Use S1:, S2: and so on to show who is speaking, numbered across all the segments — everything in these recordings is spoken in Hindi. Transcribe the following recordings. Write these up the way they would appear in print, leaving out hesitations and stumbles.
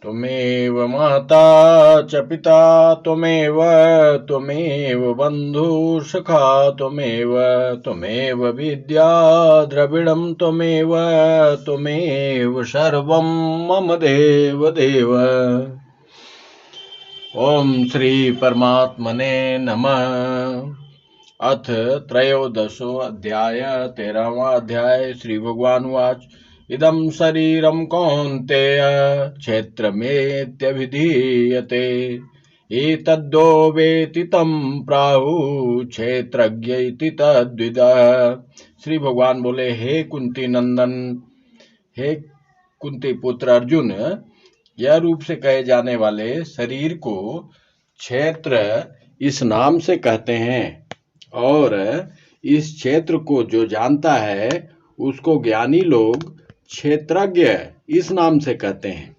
S1: त्वमेव माता च पिता त्वमेव त्वमेव बन्धुसखा त्वमेव विद्या द्रविणं त्वमेव त्वमेव सर्वं मम देव देव। ओम श्री परमात्मने नमः। अथ त्रयोदशो अध्याय 13वां अध्याय। श्री भगवान उवाच इदं शरीरं कौन्तेय क्षेत्रमेत्यभिधीयते एतद्यो वेति तं प्राहुः क्षेत्रज्ञ इति तद्विदः। श्री भगवान बोले, हे कुंती नंदन, हे कुंती पुत्र अर्जुन, यह रूप से कहे जाने वाले शरीर को क्षेत्र इस नाम से कहते हैं और इस क्षेत्र को जो जानता है उसको ज्ञानी लोग क्षेत्रज्ञ इस नाम से कहते हैं।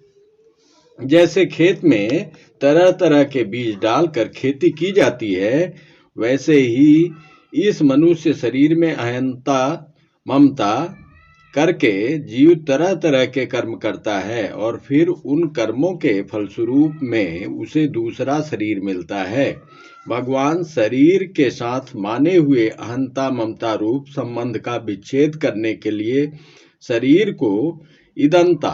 S1: जैसे खेत में तरह तरह के बीज डालकर खेती की जाती है, वैसे ही इस मनुष्य शरीर में अहंता ममता करके जीव तरह तरह के कर्म करता है और फिर उन कर्मों के फलस्वरूप में उसे दूसरा शरीर मिलता है। भगवान शरीर के साथ माने हुए अहंता ममता रूप संबंध का विच्छेद करने के लिए शरीर को इदंता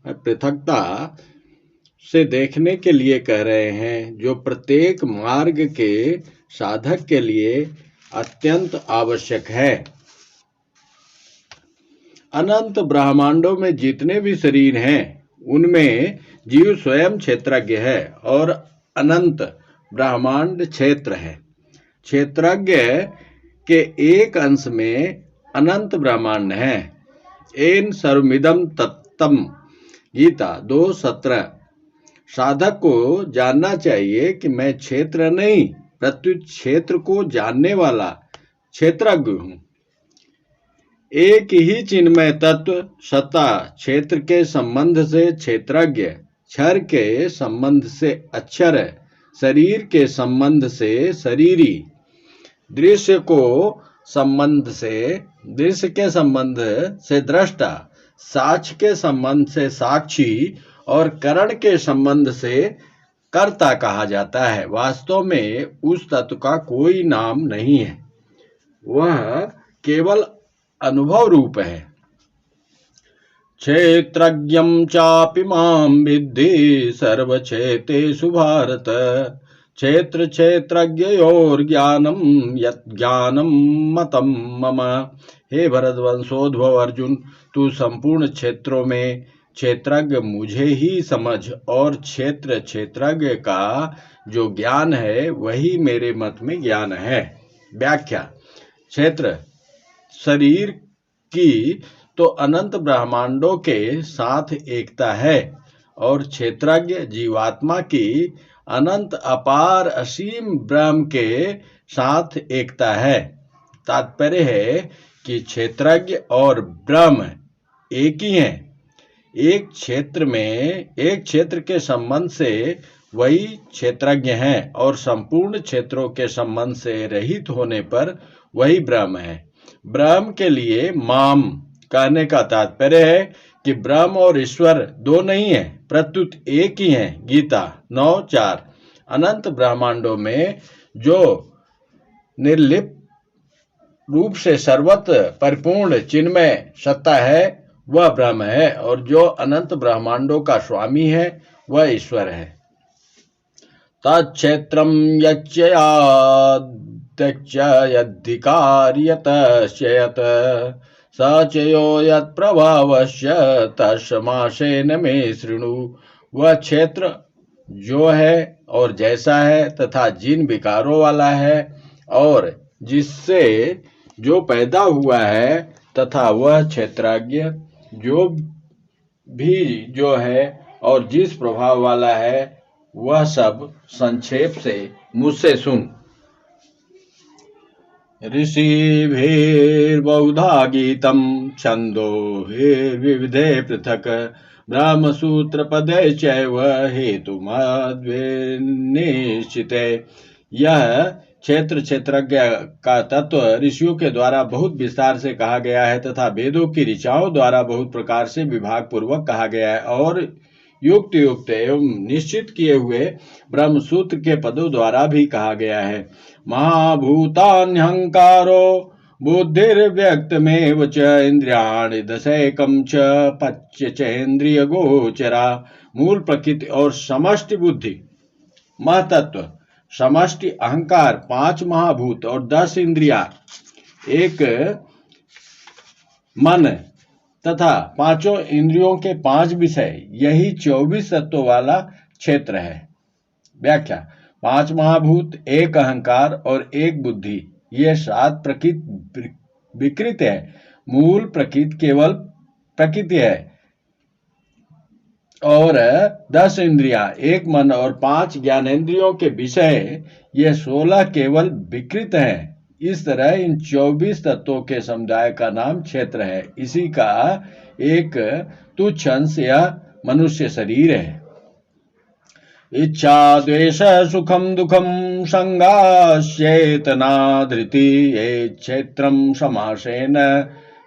S1: पृथकता से देखने के लिए कह रहे हैं, जो प्रत्येक मार्ग के साधक के लिए अत्यंत आवश्यक है। अनंत ब्रह्मांडों में जितने भी शरीर हैं उनमें जीव स्वयं क्षेत्रज्ञ है और अनंत ब्रह्मांड क्षेत्र है। क्षेत्रज्ञ के एक अंश में अनंत ब्रह्मांड है। एन सर्वमिदं तत्तम गीता 2:17। साधक को जानना चाहिए कि मैं क्षेत्र नहीं प्रत्युत क्षेत्र को जानने वाला क्षेत्रज्ञ हूँ। एक ही चिन्मय तत्व सत्ता क्षेत्र के संबंध से क्षेत्रज्ञ, क्षर के संबंध से अक्षर, शरीर के संबंध से शरीरी, दृश्य के संबंध से दृष्टा, साक्ष्य के संबंध से साक्षी और करण के संबंध से कर्ता कहा जाता है। वास्तव में उस तत्व का कोई नाम नहीं है, वह केवल अनुभव रूप है। क्षेत्रज्ञं चापि मां विद्धि सर्वक्षेत्रेषु भारत क्षेत्र क्षेत्रज्ञयोर ज्ञानम यत् ज्ञानम मतम मम। हे भरतवंशोद्भव अर्जुन, तू संपूर्ण क्षेत्रों में क्षेत्रज्ञ मुझे ही समझ और क्षेत्र क्षेत्रज्ञ का जो ज्ञान है वही मेरे मत में ज्ञान है। व्याख्या। क्षेत्र शरीर की तो अनंत ब्रह्मांडों के साथ एकता है और क्षेत्रज्ञ जीवात्मा की अनंत अपार असीम ब्रह्म के साथ एकता है। तात्पर्य है कि क्षेत्रज्ञ और ब्रह्म एक ही हैं। एक क्षेत्र के संबंध से वही क्षेत्रज्ञ हैं और संपूर्ण क्षेत्रों के संबंध से रहित होने पर वही ब्रह्म है। ब्रह्म के लिए माम कहने का तात्पर्य है कि ब्रह्म और ईश्वर दो नहीं है प्रत्युत एक ही है। गीता 9:4। अनंत ब्रह्मांडों में जो निर्लिप्त रूप से सर्वत्र परिपूर्ण चिन्मय सत्ता है वह ब्रह्म है और जो अनंत ब्रह्मांडों का स्वामी है वह ईश्वर है। तत्क्षेत्रं यच्चयादक्ष यद्धिकार्यतश्चयत् स चयो यत्प्रभावस्य तस्मासेन मे शृणु। वह क्षेत्र जो है और जैसा है तथा जिन विकारों वाला है और जिससे जो पैदा हुआ है तथा वह क्षेत्रज्ञ जो भी जो है और जिस प्रभाव वाला है वह सब संक्षेप से मुझसे सुन। ऋषिभिर्बहुधा गीतं छन्दोभिर्विविधे पृथक् ब्रह्मसूत्रपदे चैव हेतुमद्विनिश्चिते। यह क्षेत्र क्षेत्रज्ञ का तत्व ऋषियों के द्वारा बहुत विस्तार से कहा गया है तथा वेदों की ऋचाओं द्वारा बहुत प्रकार से विभाग पूर्वक कहा गया है और युक्त युक्त एवं निश्चित किए हुए ब्रह्म सूत्र के पदों द्वारा भी कहा गया है। महाभूतान्यहंकारो बुद्धिर्व्यक्तमेव च इंद्रियाणि दशैकं च पच्य चेन्द्रिय गोचरा। मूल प्रकृति और समष्टि बुद्धि, महतत्व, समष्टि अहंकार, 5 महाभूत और 10 इंद्रिया, एक मन तथा 5 इंद्रियों के 5 विषय, यही 24 तत्वों वाला क्षेत्र है। व्याख्या: 5 महाभूत, 1 अहंकार और 1 बुद्धि, ये 7 प्रकृति विकृत है। मूल प्रकृति केवल प्रकृति है और 10 इंद्रियां, 1 मन और 5 ज्ञानेंद्रियों के विषय, ये 16 केवल विकृत हैं। इस तरह इन 24 तत्वों के समुदाय का नाम क्षेत्र है। इसी का एक तुच्छ अंश यह मनुष्य शरीर है। इच्छा द्वेष सुखम दुखम संगाश्चेतना धृति ये क्षेत्रम समासेन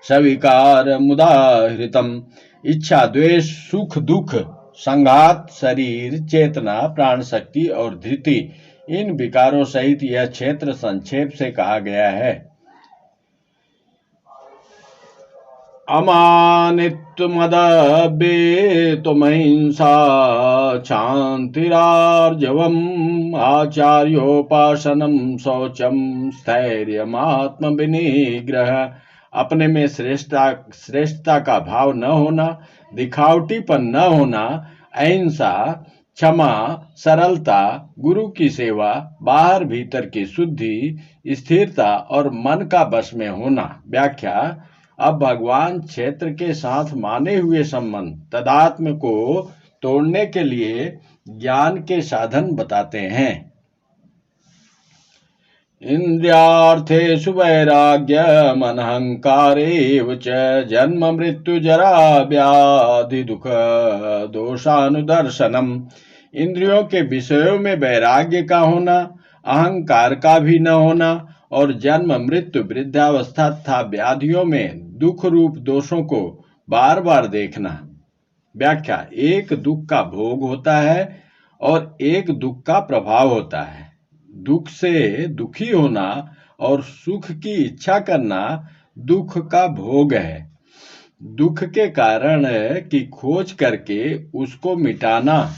S1: सविकार मुदाहृतम। इच्छा द्वेष सुख दुख संघात शरीर चेतना प्राण शक्ति और धृति, इन विकारों सहित यह क्षेत्र संक्षेप से कहा गया है। अमानित्वमदभ्येतुमहिंसा क्षान्तिरार्जवम् आचार्योपासनं शौचं स्थैर्यमात्मविनिग्रह। अपने में श्रेष्ठता का भाव न होना, दिखावटीपन न होना, अहिंसा, क्षमा, सरलता, गुरु की सेवा, बाहर भीतर की शुद्धि, स्थिरता और मन का बस में होना। व्याख्या: अब भगवान क्षेत्र के साथ माने हुए संबंध तदात्म को तोड़ने के लिए ज्ञान के साधन बताते हैं। इंद्रियार्थेषु वैराग्यम् अनहंकारेव च जन्म मृत्यु जरा व्याधि दुख दोषानुदर्शनम। इंद्रियों के विषयों में वैराग्य का होना, अहंकार का भी न होना और जन्म मृत्यु वृद्धावस्था तथा व्याधियों में दुख रूप दोषों को बार बार देखना। व्याख्या: एक दुख का भोग होता है और एक दुख का प्रभाव होता है। दुख से दुखी होना और सुख की इच्छा करना दुख का भोग है। दुख के कारण की खोज करके उसको मिटाना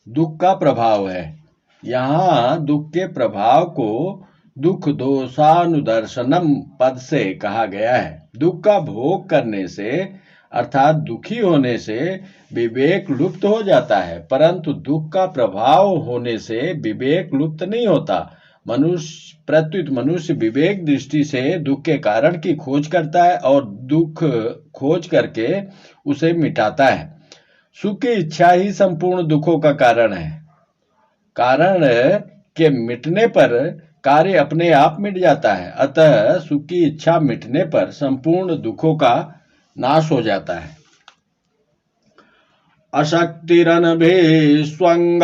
S1: दुख का प्रभाव है। यहाँ दुख के प्रभाव को दुख दोषानुदर्शनम पद से कहा गया है। दुख का भोग करने से अर्थात दुखी होने से विवेक लुप्त हो जाता है, परंतु दुख का प्रभाव होने से विवेक लुप्त नहीं होता। प्रत्युत मनुष्य विवेक दृष्टि से दुख के कारण की खोज करता है और दुख खोज करके उसे मिटाता है। सुख की इच्छा ही संपूर्ण दुखों का कारण है। कारण के मिटने पर कार्य अपने आप मिट जाता है, अतः सुख की इच्छा मिटने पर संपूर्ण दुखों का नाश हो जाता है। अशक्तिरनभेष्वंग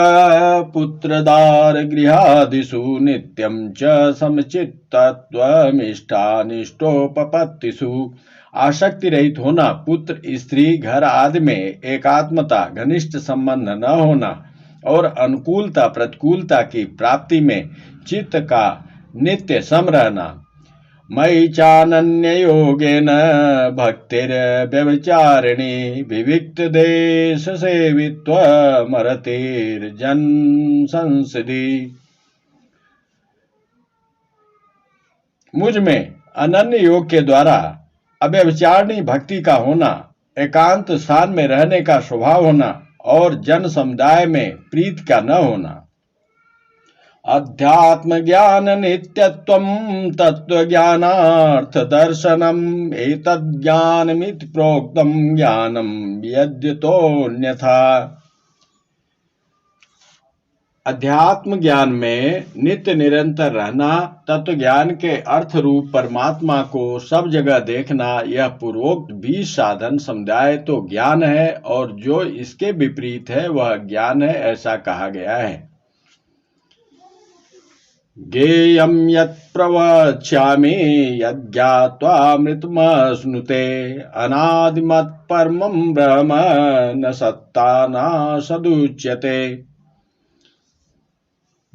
S1: पुत्रदार गृहादिषु नित्यं च समचित्तत्वमिष्टानिष्टोपपत्तिषु। आसक्ति रहित होना, पुत्र स्त्री घर आदि में एकात्मता, घनिष्ठ संबंध न होना और अनुकूलता प्रतिकूलता की प्राप्ति में चित्त का नित्य सम रहना। मयि चानन्य योगेन भक्तिर्व्यभिचारिणी विविक्त देश सेवित्वमरतिर्जन संसदि। मुझ में अनन्य योग के द्वारा अव्यभिचारिणी भक्ति का होना, एकांत स्थान में रहने का स्वभाव होना और जन समुदाय में प्रीति का न होना। अध्यात्म ज्ञान नित्यत्वं तत्व ज्ञानार्थ दर्शनम एतद् ज्ञानमिति प्रोक्तम ज्ञानम यद्यतोऽन्यथा। अध्यात्म ज्ञान में नित्य निरंतर रहना, तत्व ज्ञान के अर्थ रूप परमात्मा को सब जगह देखना, यह पूर्वोक्त 20 साधन समुदाय तो ज्ञान है और जो इसके विपरीत है वह ज्ञान है, ऐसा कहा गया है। ज्ञेयं यत् प्रवक्ष्यामि यज्ञात्वामृतमश्नुते अनादिमत् परमं ब्रह्म न सत्ता न सदुच्यते।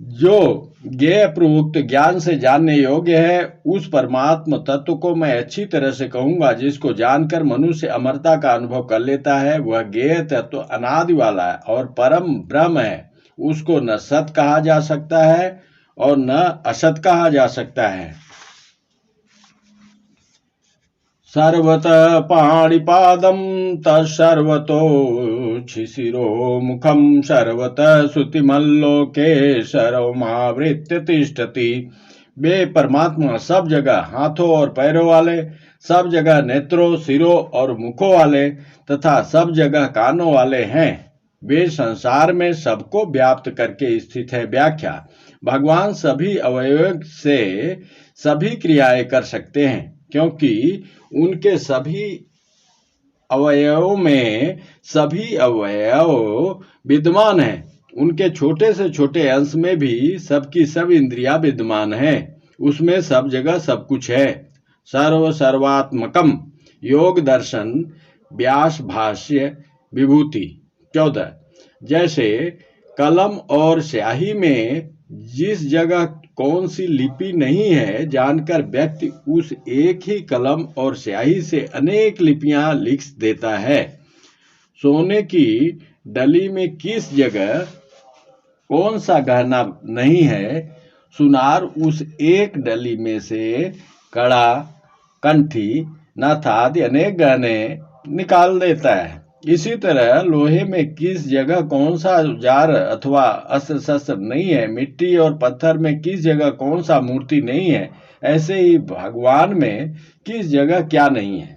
S1: जो ज्ञेय प्रयुक्त ज्ञान से जानने योग्य है उस परमात्म तत्व को मैं अच्छी तरह से कहूंगा, जिसको जानकर मनुष्य अमरता का अनुभव कर लेता है। वह ज्ञेय तत्व अनादि वाला है और परम ब्रह्म है। उसको न सत कहा जा सकता है और न असत कहा जा सकता है। सर्वतः पाणिपादं तत्सर्वतोच्छिशिरो मुखं सर्वतः श्रुतिमल्लोके सर्वमावृत्य तिष्ठति। वे परमात्मा सब जगह हाथों और पैरों वाले, सब जगह नेत्रों, सिरों और मुखों वाले तथा सब जगह कानों वाले हैं। वे संसार में सबको व्याप्त करके स्थित है। व्याख्या: भगवान सभी अवयवों से सभी क्रियाएं कर सकते हैं, क्योंकि उनके सभी अवयवों में सभी अवयव विद्यमान हैं। उनके छोटे से छोटे अंश में भी सबकी सब इंद्रियां विद्यमान हैं। उसमें सब जगह सब कुछ है। सर्व सर्वात्मकम। योग दर्शन व्यास भाष्य विभूति 14। जैसे कलम और स्याही में जिस जगह कौन सी लिपि नहीं है जानकर व्यक्ति उस एक ही कलम और स्याही से अनेक लिपियां लिख देता है। सोने की डली में किस जगह कौन सा गहना नहीं है, सुनार उस एक डली में से कड़ा, कंठी, नथ आदि अनेक गहने निकाल देता है। इसी तरह लोहे में किस जगह कौन सा औजार अथवा अस्त्र शस्त्र नहीं है, मिट्टी और पत्थर में किस जगह कौन सा मूर्ति नहीं है, ऐसे ही भगवान में किस जगह क्या नहीं है।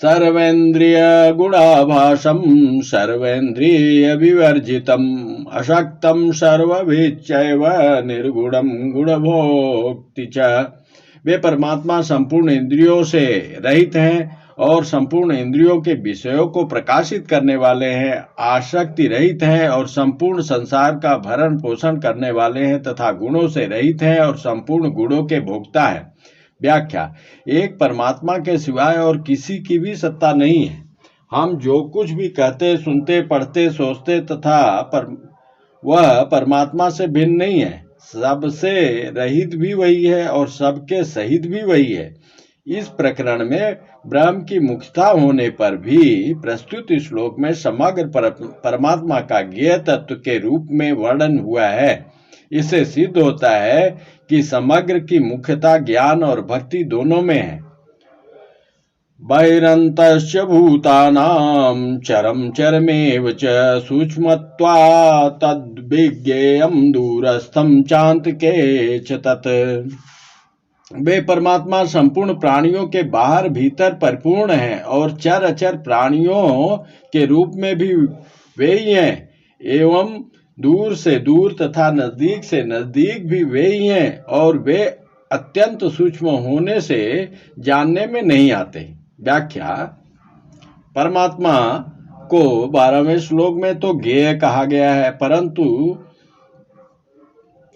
S1: सर्वेन्द्रिय गुणाभासम सर्वेन्द्रिय विवर्जितम अशक्तम सर्वविच्चैव निर्गुणम गुणभोक्ति च। वे परमात्मा संपूर्ण इंद्रियों से रहित हैं और संपूर्ण इंद्रियों के विषयों को प्रकाशित करने वाले हैं, आसक्ति रहित हैं और संपूर्ण संसार का भरण पोषण करने वाले हैं तथा गुणों से रहित हैं और संपूर्ण गुणों के भोक्ता है। व्याख्या: एक परमात्मा के सिवाय और किसी की भी सत्ता नहीं है। हम जो कुछ भी कहते, सुनते, पढ़ते, सोचते तथा वह परमात्मा से भिन्न नहीं है। सबसे रहित भी वही है और सबके सहित भी वही है। इस प्रकरण में ब्रह्म की मुख्यता होने पर भी प्रस्तुत श्लोक में समग्र परमात्मा का ज्ञेय तत्व के रूप में वर्णन हुआ है। इससे सिद्ध होता है कि समग्र की मुख्यता ज्ञान और भक्ति दोनों में है। बहिरन्तश्च भूतानां चरम चरमेव च सूक्ष्मत्वात् तद्विज्ञेयं दूरस्थं चान्तिके च तत्। वे परमात्मा संपूर्ण प्राणियों के बाहर भीतर परिपूर्ण हैं और चर अचर प्राणियों के रूप में भी वे ही हैं, एवं दूर से दूर तथा नजदीक से नजदीक भी वे ही हैं और वे अत्यंत सूक्ष्म होने से जानने में नहीं आते। व्याख्या: परमात्मा को 12वें श्लोक में तो ज्ञेय कहा गया है, परंतु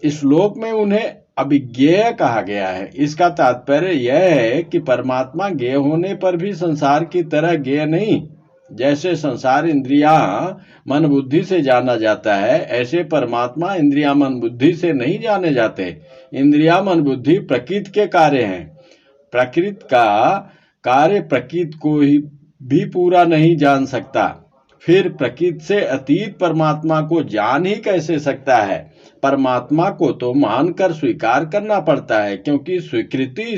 S1: इस श्लोक में उन्हें अभिज्ञेय कहा गया है। इसका तात्पर्य यह है कि परमात्मा ज्ञेय होने पर भी संसार की तरह ज्ञेय नहीं। जैसे संसार इंद्रियां मन बुद्धि से जाना जाता है, ऐसे परमात्मा इंद्रियां मन बुद्धि से नहीं जाने जाते। इंद्रियां मन बुद्धि प्रकृति के कार्य हैं। प्रकृति का कार्य प्रकृति को भी पूरा नहीं जान सकता। फिर प्रकृति से अतीत परमात्मा को जान ही कैसे सकता है। परमात्मा को तो मानकर स्वीकार करना पड़ता है, क्योंकि स्वीकृति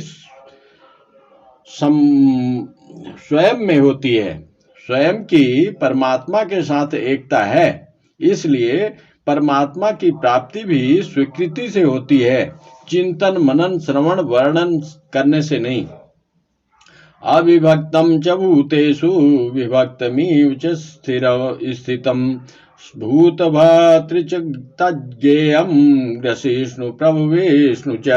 S1: स्वयं में होती है। स्वयं की परमात्मा के साथ एकता है, इसलिए परमात्मा की प्राप्ति भी स्वीकृति से होती है, चिंतन मनन श्रवण वर्णन करने से नहीं। अविभक्तं च भूतेषु विभक्तमिव च स्थितं भूतभर्तृ च तज्ज्ञेयं ग्रसिष्णु प्रभुविष्णु च।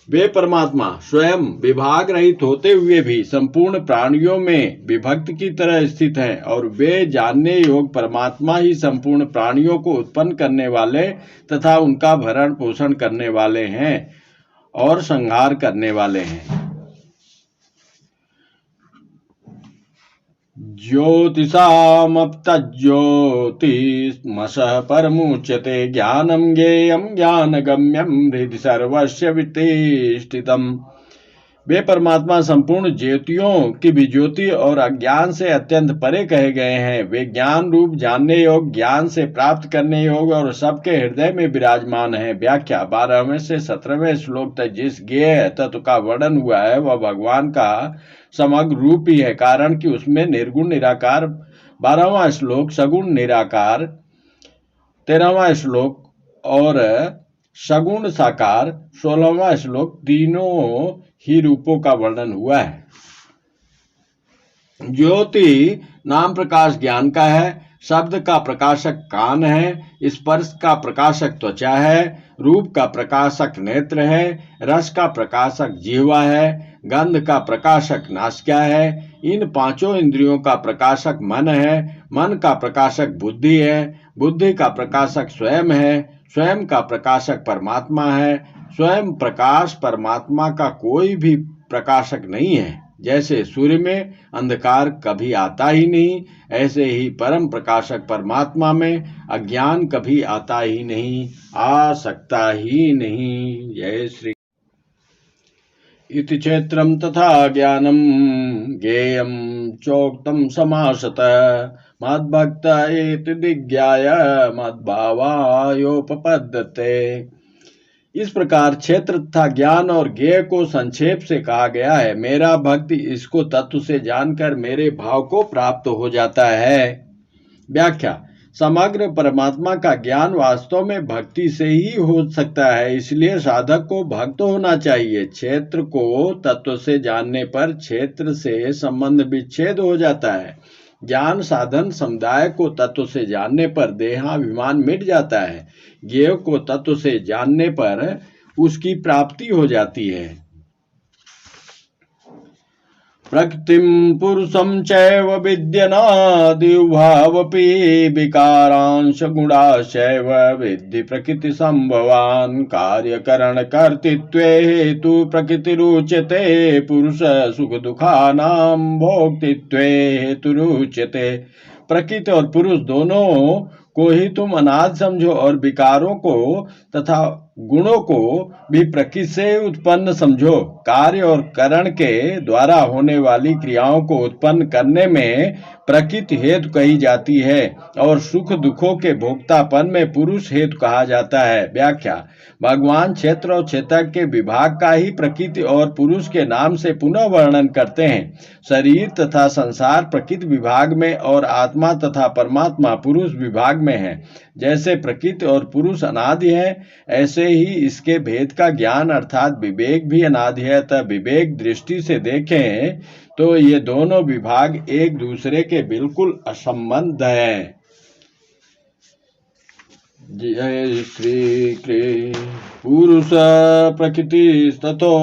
S1: वे परमात्मा स्वयं विभाग रहित होते हुए भी संपूर्ण प्राणियों में विभक्त की तरह स्थित हैं और वे जानने योग्य परमात्मा ही संपूर्ण प्राणियों को उत्पन्न करने वाले तथा उनका भरण पोषण करने वाले हैं और संहार करने वाले हैं। ज्योतिषामप्तज्योतिष्मसः परमुच्यते ज्ञानं ज्ञेयं ज्ञानगम्यं हृदि सर्वस्य वितिष्ठितम्। वे परमात्मा संपूर्ण ज्योतियों की भी ज्योति और अज्ञान से अत्यंत परे कहे गए हैं। वे ज्ञान रूप जानने योग्य, ज्ञान से प्राप्त करने योग्य और सबके हृदय में विराजमान है। व्याख्या 12वें से 17वें श्लोक तक जिस ज्ञेय तत्व का वर्णन हुआ है वह भगवान का समग्र रूप ही है, कारण कि उसमें निर्गुण निराकार 12वां श्लोक, सगुण निराकार 13वां श्लोक और सगुण साकार 16वां श्लोक तीनों ही रूपों का वर्णन हुआ है। ज्योति नाम प्रकाश ज्ञान का है, शब्द का प्रकाशक कान है, स्पर्श का प्रकाशक त्वचा है, रूप का प्रकाशक नेत्र है, रस का प्रकाशक जिह्वा है, गंध का प्रकाशक नासिका है, इन पांचों इंद्रियों का प्रकाशक मन है, मन का प्रकाशक बुद्धि है, बुद्धि का प्रकाशक स्वयं है, स्वयं का प्रकाशक परमात्मा है। स्वयं प्रकाश परमात्मा का कोई भी प्रकाशक नहीं है। जैसे सूर्य में अंधकार कभी आता ही नहीं, ऐसे ही परम प्रकाशक परमात्मा में अज्ञान कभी आता ही नहीं, आ सकता ही नहीं। जय श्री। इति क्षेत्रम तथा ज्ञानम ज्ञेयम चोक्तम समासतः मद्भक्त एति दिज्ञाय मद्भावायोपपद्यते। इस प्रकार क्षेत्र तथा ज्ञान और ज्ञेय को संक्षेप से कहा गया है। मेरा भक्त इसको तत्व से जानकर मेरे भाव को प्राप्त हो जाता है। व्याख्या समग्र परमात्मा का ज्ञान वास्तव में भक्ति से ही हो सकता है, इसलिए साधक को भक्त होना चाहिए। क्षेत्र को तत्व से जानने पर क्षेत्र से संबंध विच्छेद हो जाता है। ज्ञान साधन समुदाय को तत्व से जानने पर देहाभिमान मिट जाता है। ज्ञेय को तत्व से जानने पर उसकी प्राप्ति हो जाती है। प्रकृतिं पुरुषं चैव विद्यनादिभावपि विकारांश गुणाश्चैव विद्धि प्रकृति संभवान् कार्यकरण कर्तृत्वे हेतु प्रकृतिरुच्यते पुरुष सुख दुखानां भोक्तृत्वे हेतुरुच्यते। प्रकृति और पुरुष दोनों को ही तुम अनादि समझो और विकारों को तथा गुणों को भी प्रकृति से उत्पन्न समझो। कार्य और करण के द्वारा होने वाली क्रियाओं को उत्पन्न करने में प्रकृति हेतु कही जाती है और सुख दुखों के भोक्तापन में पुरुष हेतु कहा जाता है। व्याख्या भगवान क्षेत्र और क्षेत्रज्ञ के विभाग का ही प्रकृति और पुरुष के नाम से पुनः वर्णन करते हैं। शरीर तथा संसार प्रकृति विभाग में और आत्मा तथा परमात्मा पुरुष विभाग में है। जैसे प्रकृति और पुरुष अनादि है, ऐसे ही इसके भेद का ज्ञान अर्थात विवेक भी अनादि है। तब विवेक दृष्टि से देखें तो ये दोनों विभाग एक दूसरे के बिल्कुल असंबद्ध हैं। जय श्री कृष्ण। पुरुष प्रकृति ततो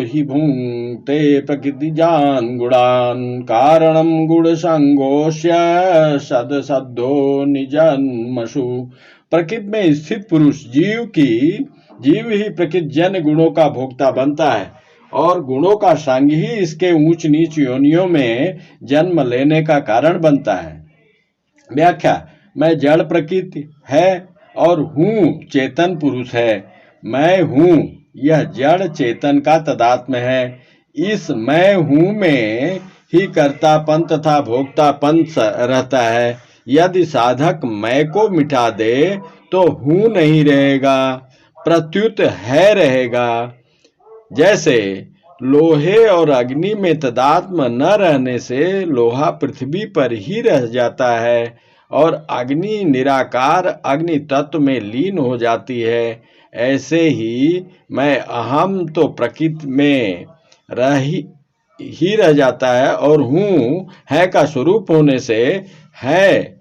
S1: हि भुंक्ते प्रकृतिजान् गुणान् कारणं गुण संगोष्य सद सद्दो निजन्मसु। प्रकृति में स्थित पुरुष जीव ही प्रकृति जन्य गुणों का भोक्ता बनता है और गुणों का संग ही इसके ऊंच नीच योनियों में जन्म लेने का कारण बनता है। व्याख्या मैं जड़ प्रकृति है और हूँ चेतन पुरुष है। मैं हूँ यह जड़ चेतन का तदात्म है। इस मैं हूँ में ही कर्तापन तथा भोक्तापन रहता है। यदि साधक मैं को मिटा दे तो हूँ नहीं रहेगा, प्रत्युत है रहेगा। जैसे लोहे और अग्नि में तदात्म न रहने से लोहा पृथ्वी पर ही रह जाता है और अग्नि निराकार अग्नि तत्व में लीन हो जाती है। ऐसे ही मैं अहम तो प्रकृति में रह जाता है और हूँ है का स्वरूप होने से है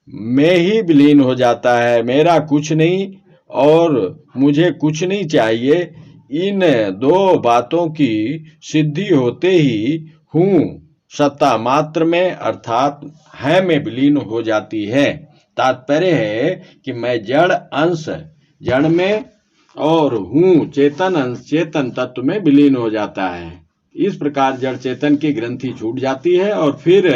S1: में ही विलीन हो जाता है। मेरा कुछ नहीं और मुझे कुछ नहीं चाहिए, इन दो बातों की सिद्धि होते ही हूँ सत्ता मात्र में अर्थात है में विलीन हो जाती है। तात्पर्य है कि मैं जड़ अंश जड़ में और हूँ चेतन अंश चेतन तत्व में विलीन हो जाता है। इस प्रकार जड़ चेतन की ग्रंथि छूट जाती है और फिर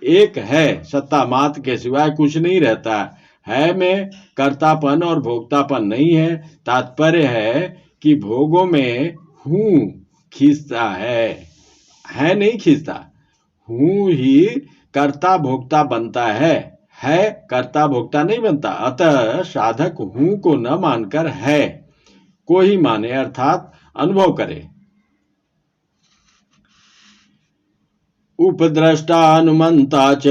S1: एक है सत्ता मात्र के सिवाय कुछ नहीं रहता है में कर्तापन और भोक्तापन नहीं है। तात्पर्य है कि भोगों में हूँ खींचता है नहीं खींचता, हूँ ही कर्ता भोक्ता बनता है कर्ता भोक्ता नहीं बनता। अतः साधक हूँ को न मानकर है को ही माने अर्थात अनुभव करे। उपद्रष्टा अनुमंता च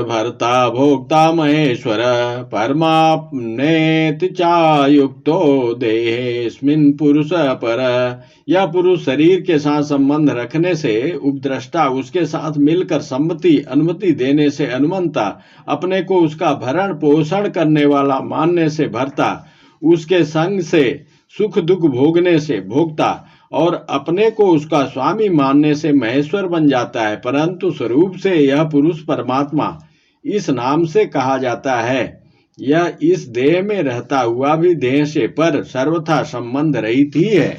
S1: भर्ता भोक्ता महेश्वर परमाप्नेति चायुक्तो देहेस्मिन् पुरुष पर। यह पुरुष शरीर के साथ संबंध रखने से उपद्रष्टा, उसके साथ मिलकर सम्मति अनुमति देने से अनुमंता, अपने को उसका भरण पोषण करने वाला मानने से भर्ता, उसके संग से सुख दुख भोगने से भोक्ता और अपने को उसका स्वामी मानने से महेश्वर बन जाता है। परंतु स्वरूप से यह पुरुष परमात्मा इस नाम से कहा जाता है। यह इस देह में रहता हुआ भी देह से पर सर्वथा संबंध रहित ही है।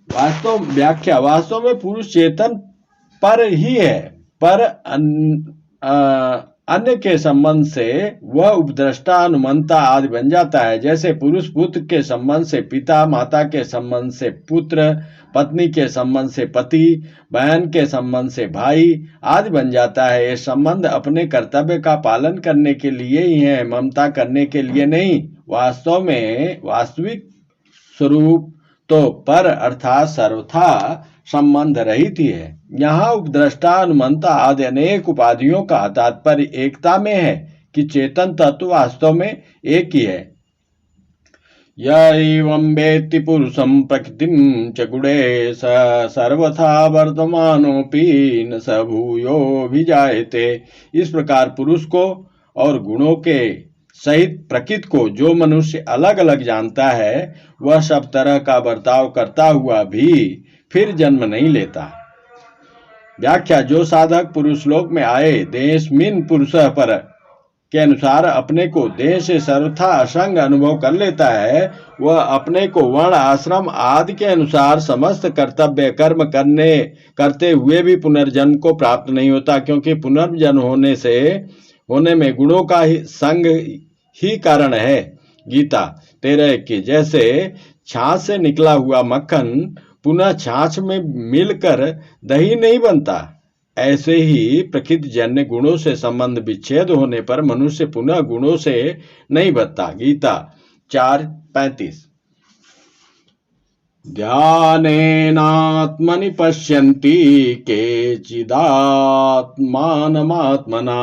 S1: वास्तव में पुरुष चेतन पर ही है, पर अन्य के संबंध से वह उपद्रष्टा अनुमंता आदि बन जाता है। जैसे पुरुष पुत्र के संबंध से पिता, माता के संबंध से पुत्र, पत्नी के संबंध से पति, बहन के संबंध से भाई आदि बन जाता है। ये संबंध अपने कर्तव्य का पालन करने के लिए ही है, ममता करने के लिए नहीं। वास्तव में वास्तविक स्वरूप तो पर अर्थात सर्वथा संबंध रहित ही है। यहाँ उपद्रष्टा अनुमंता आदि अनेक उपाधियों का तात्पर्य एकता में है कि चेतन तत्व वास्तव में एक ही है। यैवं वेत्ति पुरुषं प्रकृतिं च गुणे सर्वथा वर्तमानोऽपि न स भूयोऽभिजायते। इस प्रकार पुरुष को और गुणों के सहित प्रकृति को जो मनुष्य अलग अलग जानता है, वह सब तरह का बर्ताव करता हुआ भी फिर जन्म नहीं लेता। व्याख्या: जो साधक पुरुष लोक में आए देहेस्मिन् पुरुषः पर के अनुसार अपने को देह से सर्वथा असंग अनुभव कर लेता है, वह अपने को वर्ण आश्रम आदि के अनुसार समस्त कर्तव्य कर्म करते हुए भी पुनर्जन्म को प्राप्त नहीं होता, क्योंकि पुनर्जन्म होने में गुणों का ही संग ही कारण है। गीता 13 की जैसे छाछ से निकला हुआ मक्खन पुनः छाछ में मिलकर दही नहीं बनता, ऐसे ही प्रकृति जन्य गुणों से संबंध विच्छेद होने पर मनुष्य पुनः गुणों से नहीं बचता। गीता 4:35। ध्यानेनात्मनि पश्यन्ति केचिदात्मानमात्मना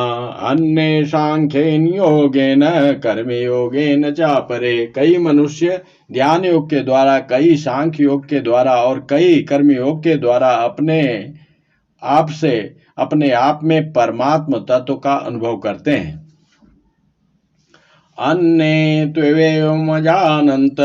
S1: अन्ये सांख्येन योगेन कर्मयोगेन चापरे। कई मनुष्य ध्यान योग के द्वारा, कई सांख्य योग के द्वारा और कई कर्मयोग के द्वारा अपने आप में परमात्म तत्व का अनुभव करते हैं। अन्ये त्वेवमजानन्त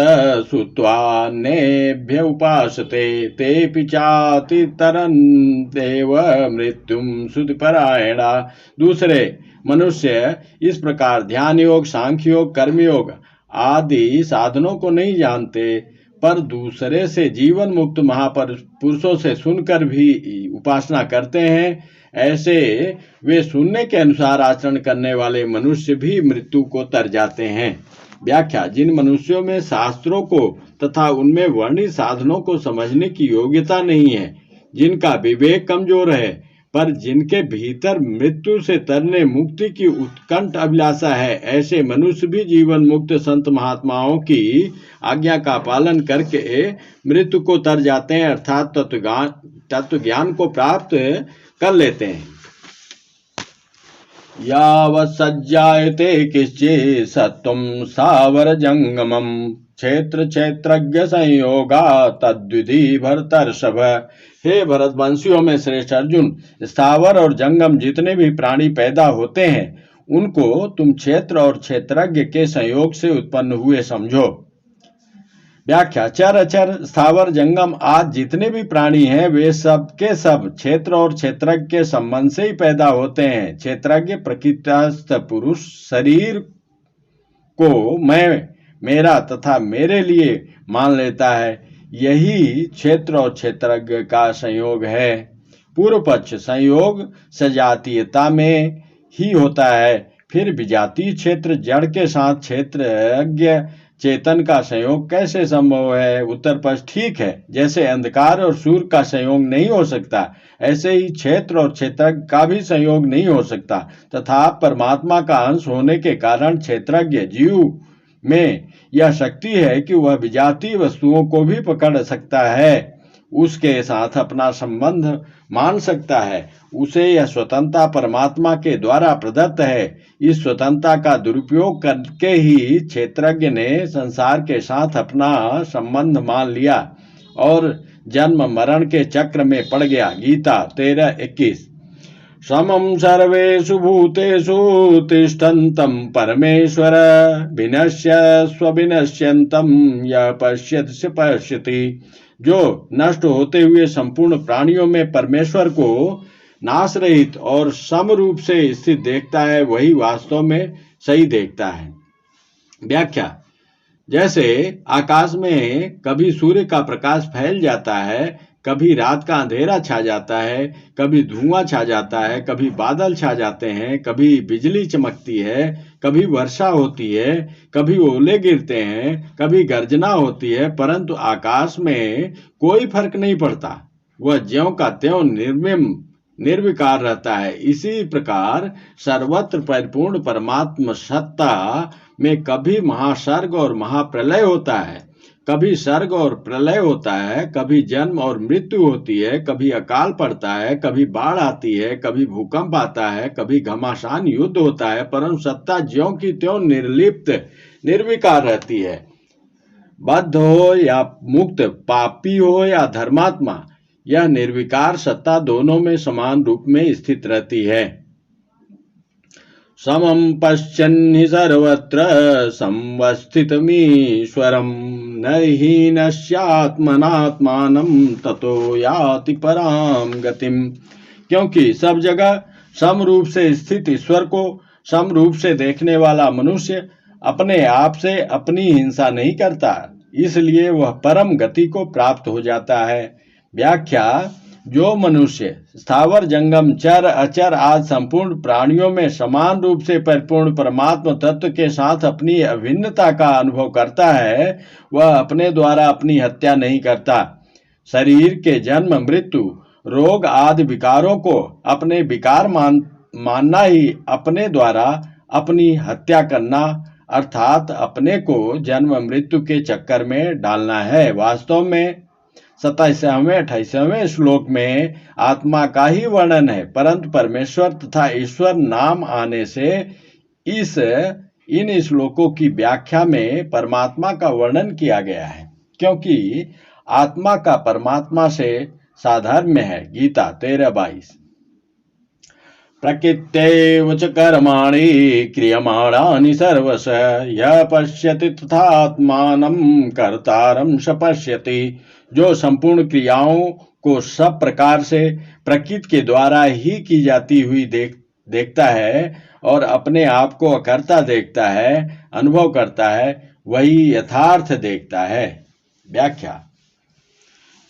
S1: श्रुत्वान्येभ्य उपासते तेऽपि चातितरन्त्येव मृत्युं श्रुतिपरायणा। दूसरे मनुष्य इस प्रकार ध्यान योग, सांख्य योग, कर्मयोग आदि साधनों को नहीं जानते, पर दूसरे से जीवन मुक्त महापुरुषों से सुनकर भी उपासना करते हैं। ऐसे वे सुनने के अनुसार आचरण करने वाले मनुष्य भी मृत्यु को तर जाते हैं। व्याख्या: जिन मनुष्यों में शास्त्रों को तथा उनमें वर्णित साधनों को समझने की योग्यता नहीं है, जिनका विवेक कमजोर है, पर जिनके भीतर मृत्यु से तरने मुक्ति की उत्कंठ अभिलाषा है, ऐसे मनुष्य भी जीवन मुक्त संत महात्माओं की आज्ञा का पालन करके मृत्यु को तर जाते हैं, अर्थात तत्व ज्ञान को प्राप्त कर लेते हैं। यावत् सज्जायते किश्चित् सत्वं स्थावर जंगमम् क्षेत्र क्षेत्रज्ञ संयोगा तद्विधि भरतर्षभ। हे भरतवंशियों में श्रेष्ठ अर्जुन, स्थावर और जंगम जितने भी प्राणी पैदा होते हैं, उनको तुम क्षेत्र और क्षेत्रज्ञ के संयोग से उत्पन्न हुए समझो। व्याख्या। चर अचर स्थावर जंगम आज जितने भी प्राणी हैं वे सब के सब क्षेत्र और क्षेत्रज्ञ के संबंध से ही पैदा होते हैं। क्षेत्रज्ञ प्रकृतिस्थ पुरुष शरीर को मैं, मेरा तथा मेरे लिए मान लेता है। यही क्षेत्र और क्षेत्रज्ञ का संयोग है। पूर्व पक्ष संयोग सजातीयता में ही होता है, फिर विजातीय क्षेत्र जड़ के साथ क्षेत्रज्ञ चेतन का संयोग कैसे संभव है? उत्तर पक्ष ठीक है, जैसे अंधकार और सूर्य का संयोग नहीं हो सकता, ऐसे ही क्षेत्र और क्षेत्रज्ञ का भी संयोग नहीं हो सकता। तथा परमात्मा का अंश होने के कारण क्षेत्रज्ञ जीव में यह शक्ति है कि वह विजातीय वस्तुओं को भी पकड़ सकता है, उसके साथ अपना संबंध मान सकता है। उसे यह स्वतंत्रता परमात्मा के द्वारा प्रदत्त है। इस स्वतंत्रता का दुरुपयोग करके ही क्षेत्रज्ञ ने संसार के साथ अपना संबंध मान लिया और जन्म मरण के चक्र में पड़ गया। गीता 13:21। समं सर्वेषु भूतेषु तिष्ठन्तं परमेश्वर विनश्यस्व विनश्यन्तं यः पश्यति स पश्यति। जो नष्ट होते हुए संपूर्ण प्राणियों में परमेश्वर को नाश रहित और समरूप से स्थित देखता है, वही वास्तव में सही देखता है। व्याख्या। जैसे आकाश में कभी सूर्य का प्रकाश फैल जाता है, कभी रात का अंधेरा छा जाता है, कभी धुआं छा जाता है, कभी बादल छा जाते हैं, कभी बिजली चमकती है, कभी वर्षा होती है, कभी ओले गिरते हैं, कभी गर्जना होती है, परंतु आकाश में कोई फर्क नहीं पड़ता। वह ज्यों का त्यों निर्विकार रहता है। इसी प्रकार सर्वत्र परिपूर्ण परमात्म सत्ता में कभी महासर्ग और महाप्रलय होता है, कभी सर्ग और प्रलय होता है, कभी जन्म और मृत्यु होती है, कभी अकाल पड़ता है, कभी बाढ़ आती है, कभी भूकंप आता है, कभी घमासान युद्ध होता है, परंतु सत्ता ज्यों की त्यों निर्लिप्त निर्विकार रहती है। बद्ध हो या मुक्त, पापी हो या धर्मात्मा, यह निर्विकार सत्ता दोनों में समान रूप में स्थित रहती है। समं पश्यन् सर्वत्र संवस्थितमीश्वरं न हीनस्यात्मनात्मानं ततो याति परां गतिम। क्योंकि सब जगह समरूप से स्थित ईश्वर को समरूप से देखने वाला मनुष्य अपने आप से अपनी हिंसा नहीं करता, इसलिए वह परम गति को प्राप्त हो जाता है। व्याख्या। जो मनुष्य स्थावर जंगम चर अचर आदि संपूर्ण प्राणियों में समान रूप से परिपूर्ण परमात्मा तत्व के साथ अपनी अभिन्नता का अनुभव करता है, वह अपने द्वारा अपनी हत्या नहीं करता। शरीर के जन्म मृत्यु रोग आदि विकारों को अपने विकार मानना ही अपने द्वारा अपनी हत्या करना अर्थात अपने को जन्म मृत्यु के चक्कर में डालना है। वास्तव में 27वें-28वें श्लोक में आत्मा का ही वर्णन है, परंतु परमेश्वर तथा ईश्वर नाम आने से इन श्लोकों की व्याख्या में परमात्मा का वर्णन किया गया है, क्योंकि आत्मा का परमात्मा से साधर्म्य है। गीता 13:22। प्रकृत्यैव च कर्माणि क्रियमाणानि सर्वश यः पश्यति तथात्मानं कर्तारं स पश्यति। जो संपूर्ण क्रियाओं को सब प्रकार से प्रकृति के द्वारा ही की जाती हुई देखता है और अपने आप को अकर्ता देखता है, अनुभव करता है, वही यथार्थ देखता है। व्याख्या।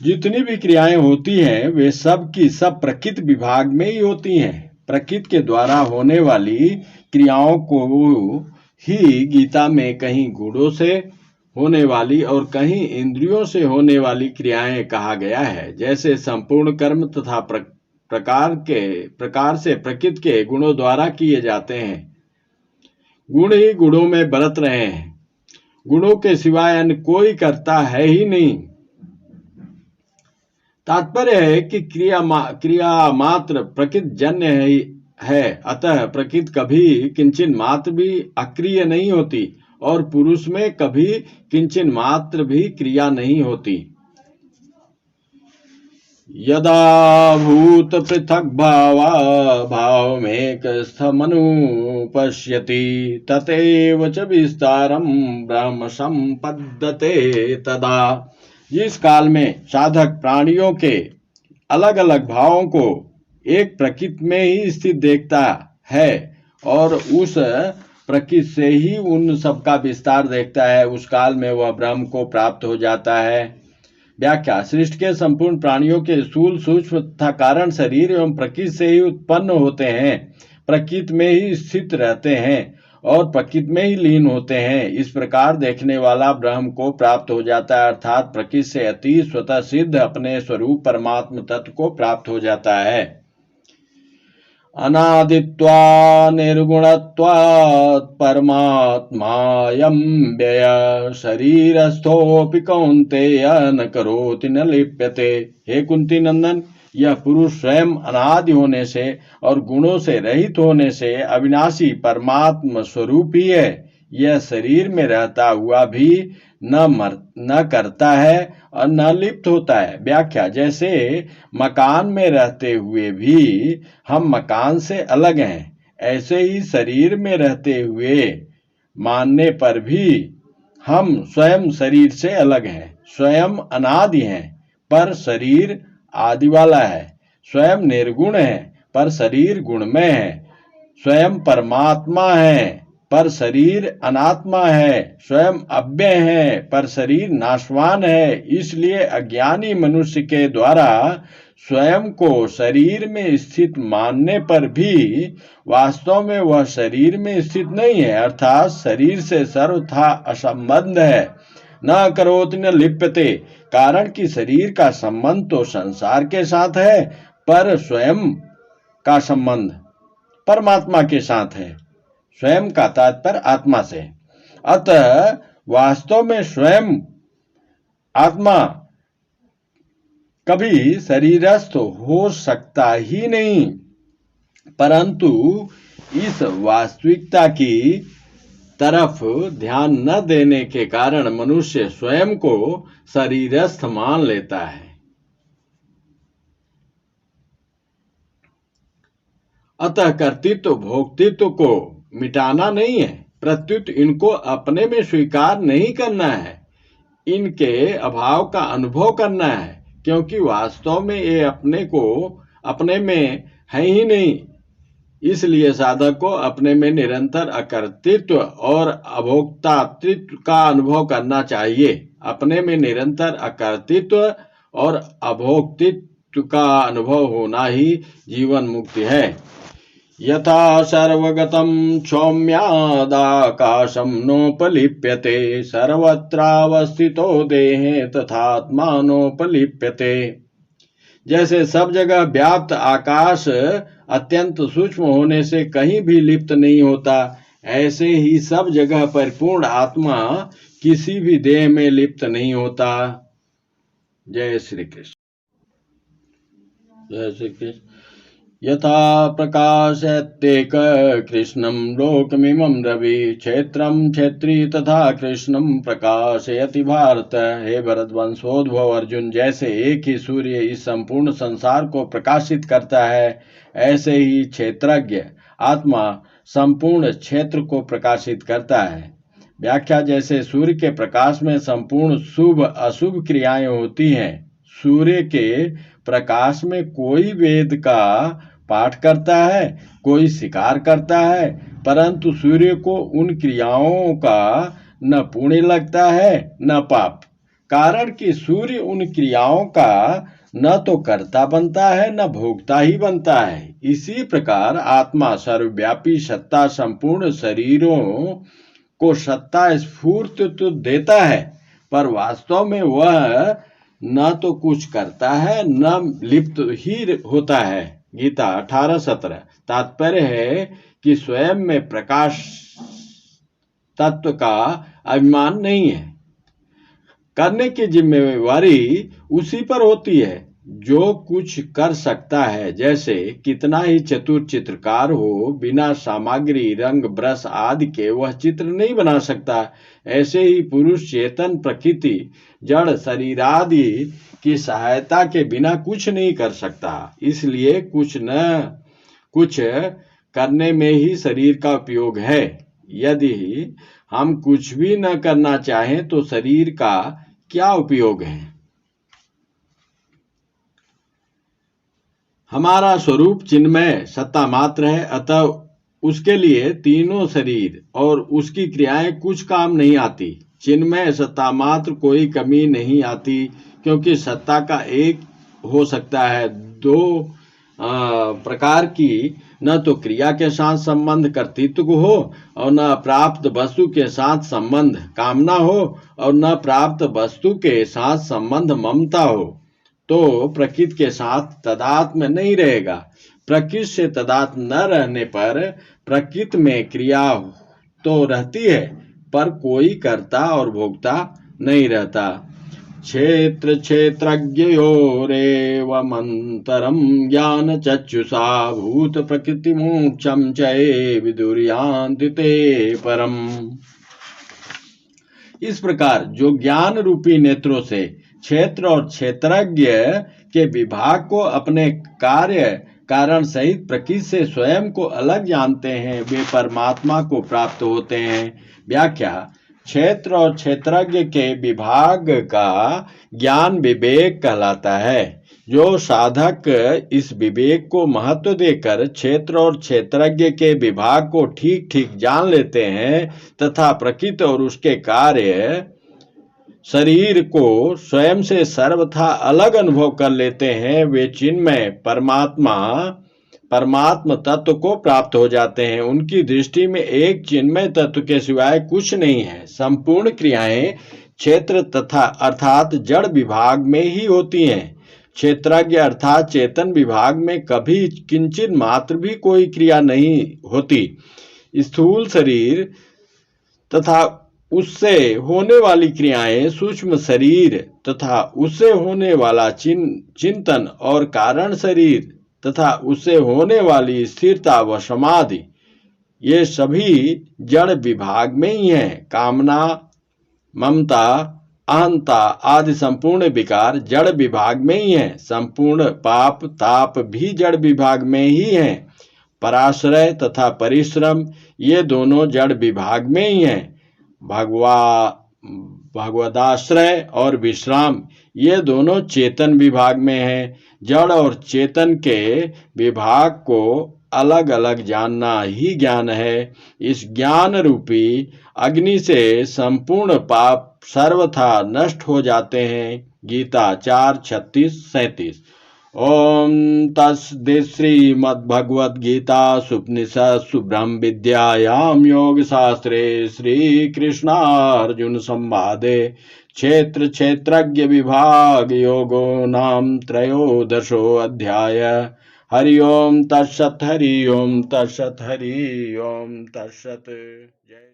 S1: जितनी भी क्रियाएं होती हैं वे सब की सब प्रकृति विभाग में ही होती हैं। प्रकृति के द्वारा होने वाली क्रियाओं को ही गीता में कहीं गुणों से होने वाली और कहीं इंद्रियों से होने वाली क्रियाएं कहा गया है। जैसे संपूर्ण कर्म तथा प्रकार से प्रकृति के गुणों द्वारा किए जाते हैं। गुण ही गुणों में बरत रहे हैं, गुणों के सिवाय अन्य कोई करता है ही नहीं। तात्पर्य है कि क्रिया मात्र प्रकृति जन्य है, अतः प्रकृति कभी किंचन मात्र भी अक्रिय नहीं होती और पुरुष में कभी किंचन मात्र भी क्रिया नहीं होती। यदा भूत पृथक भावा भावमेकस्थमनुपश्यति तथैव च विस्तारम ब्रह्म संपद्यते तदा। जिस काल में साधक प्राणियों के अलग अलग भावों को एक प्रकृति में ही स्थित देखता है और उस प्रकृति से ही उन सबका विस्तार देखता है, उस काल में वह ब्रह्म को प्राप्त हो जाता है। व्याख्या। सृष्टि के संपूर्ण प्राणियों के स्थूल सूक्ष्म तथा कारण शरीर एवं प्रकृति से ही उत्पन्न होते हैं, प्रकृति में ही स्थित रहते हैं और प्रकृति में ही लीन होते हैं। इस प्रकार देखने वाला ब्रह्म को प्राप्त हो जाता है, अर्थात प्रकृति से अति स्वतः सिद्ध अपने स्वरूप परमात्म तत्व को प्राप्त हो जाता है। अनादित्वा निर्गुणत्वात् परमात्मायं व्यय शरीरस्थोऽपि कौन्तेय न करोति न लिप्यते। हे कुंती नंदन, यह पुरुष स्वयं अनादि होने से और गुणों से रहित होने से अविनाशी परमात्म स्वरूप ही है। यह शरीर में रहता हुआ भी न करता है और न लिप्त होता है। व्याख्या। जैसे मकान में रहते हुए भी हम मकान से अलग हैं, ऐसे ही शरीर में रहते हुए मानने पर भी हम स्वयं शरीर से अलग हैं। स्वयं अनादि हैं पर शरीर आदि वाला है, स्वयं निर्गुण है पर शरीर गुणमय है, स्वयं परमात्मा है पर शरीर अनात्मा है, स्वयं अव्यय है पर शरीर नाशवान है। इसलिए अज्ञानी मनुष्य के द्वारा स्वयं को शरीर में स्थित मानने पर भी वास्तव में वह शरीर में स्थित नहीं है, अर्थात शरीर से सर्वथा असंबद्ध है। न करोति न लिप्यते, कारण कि शरीर का संबंध तो संसार के साथ है पर स्वयं का संबंध परमात्मा के साथ है। स्वयं का तात्पर्य आत्मा से। अतः वास्तव में स्वयं आत्मा कभी शरीरस्थ हो सकता ही नहीं, परंतु इस वास्तविकता की तरफ ध्यान न देने के कारण मनुष्य स्वयं को शरीरस्थ मान लेता है। अतः कर्तृत्व भोक्तृत्व को मिटाना नहीं है, प्रत्युत इनको अपने में स्वीकार नहीं करना है, इनके अभाव का अनुभव करना है, क्योंकि वास्तव में ये अपने में है ही नहीं। इसलिए साधक को अपने में निरंतर अकर्तृत्व और अभोक्तातृत्व का अनुभव करना चाहिए। अपने में निरंतर अकर्तृत्व और अभोक्तृत्व का अनुभव होना ही जीवन मुक्ति है। यथा सर्वगतं क्षौम्यादाकाशं नोपलिप्यते सर्वत्रावस्थितो देहे तथात्मानोपलिप्यते। जैसे सब जगह व्याप्त आकाश अत्यंत सूक्ष्म होने से कहीं भी लिप्त नहीं होता, ऐसे ही सब जगह परिपूर्ण आत्मा किसी भी देह में लिप्त नहीं होता। जय श्री कृष्ण। जय श्री कृष्ण। यथा प्रकाशत्येक कृष्णं लोकमिमं रवि क्षेत्रं क्षेत्री तथा कृष्णं प्रकाशयति भारत। हे भरतवंशोद्भव अर्जुन, जैसे एक ही सूर्य इस संपूर्ण संसार को प्रकाशित करता है, ऐसे ही क्षेत्रज्ञ आत्मा संपूर्ण क्षेत्र को प्रकाशित करता है। व्याख्या। जैसे सूर्य के प्रकाश में संपूर्ण शुभ अशुभ क्रियाएं होती हैं, सूर्य के प्रकाश में कोई वेद का पाठ करता है, कोई शिकार करता है, परंतु सूर्य को उन क्रियाओं का न पुण्य लगता है न पाप, कारण कि सूर्य उन क्रियाओं का न तो कर्ता बनता है न भोक्ता ही बनता है। इसी प्रकार आत्मा सर्वव्यापी सत्ता संपूर्ण शरीरों को सत्ता स्फूर्ति तो देता है, पर वास्तव में वह न तो कुछ करता है न लिप्त ही होता है। गीता 18:17। तात्पर्य है कि स्वयं में प्रकाश तत्व का अभिमान नहीं है, करने की जिम्मेवारी उसी पर होती है। जो कुछ कर सकता है, जैसे कितना ही चतुर चित्रकार हो, बिना सामग्री रंग ब्रश आदि के वह चित्र नहीं बना सकता। ऐसे ही पुरुष चेतन प्रकृति जड़ शरीर आदि की सहायता के बिना कुछ नहीं कर सकता। इसलिए कुछ करने में ही शरीर का उपयोग है। यदि हम कुछ भी न करना चाहें तो शरीर का क्या उपयोग है? हमारा स्वरूप चिन्मय सत्ता मात्र है, अतः उसके लिए तीनों शरीर और उसकी क्रियाएं कुछ काम नहीं आती। चिन्मय सत्ता मात्र कोई कमी नहीं आती, क्योंकि सत्ता का एक हो सकता है दो प्रकार की, न तो क्रिया के साथ संबंध कर्तृत्व हो और न प्राप्त वस्तु के साथ संबंध कामना हो और न प्राप्त वस्तु के साथ संबंध ममता हो, तो प्रकृति के साथ तादात्म्य नहीं रहेगा। प्रकृति से तादात्म्य न रहने पर प्रकृति में क्रिया तो रहती है, पर कोई कर्ता और भोक्ता नहीं रहता। क्षेत्र क्षेत्रज्ञयोरेवमन्तरं ज्ञान चक्षुषा भूत प्रकृति मोक्षं च ये विदुर्यान्ति ते परम। इस प्रकार जो ज्ञान रूपी नेत्रों से क्षेत्र और क्षेत्रज्ञ के विभाग को अपने कार्य कारण सहित प्रकृति से स्वयं को अलग जानते हैं, वे परमात्मा को प्राप्त होते हैं। व्याख्या: क्षेत्र और क्षेत्रज्ञ के विभाग का ज्ञान विवेक कहलाता है। जो साधक इस विवेक को महत्व देकर क्षेत्र और क्षेत्रज्ञ के विभाग को ठीक ठीक जान लेते हैं तथा प्रकृति और उसके कार्य शरीर को स्वयं से सर्वथा अलग अनुभव कर लेते हैं, वे चिन्मय परमात्म तत्व को प्राप्त हो जाते हैं। उनकी दृष्टि में एक चिन्मय तत्व के सिवाय कुछ नहीं है। संपूर्ण क्रियाएं क्षेत्र तथा अर्थात जड़ विभाग में ही होती हैं। क्षेत्रज्ञ अर्थात चेतन विभाग में कभी किंचित मात्र भी कोई क्रिया नहीं होती। स्थूल शरीर तथा उससे होने वाली क्रियाएं, सूक्ष्म शरीर तथा उससे होने वाला चिंतन और कारण शरीर तथा उससे होने वाली स्थिरता व समाधि, ये सभी जड़ विभाग में ही हैं। कामना, ममता, अहंता आदि संपूर्ण विकार जड़ विभाग में ही हैं। संपूर्ण पाप ताप भी जड़ विभाग में ही हैं। पराश्रय तथा परिश्रम ये दोनों जड़ विभाग में ही हैं। भगवदाश्रय और विश्राम ये दोनों चेतन विभाग में हैं। जड़ और चेतन के विभाग को अलग अलग जानना ही ज्ञान है। इस ज्ञान रूपी अग्नि से संपूर्ण पाप सर्वथा नष्ट हो जाते हैं। गीता 4:36-37। ओम तस्सदित् श्रीमद्भगवद्गीतासूपनिषत्सु ब्रह्म विद्यायां योगशास्त्रे श्रीकृष्णार्जुन संवादे क्षेत्र क्षेत्रज्ञ विभाग योगो नाम त्रयोदशोऽध्याय। हरि ओम तत्सत्। हरि ओम तत्सत्। हरि ओम तत्सत्। जय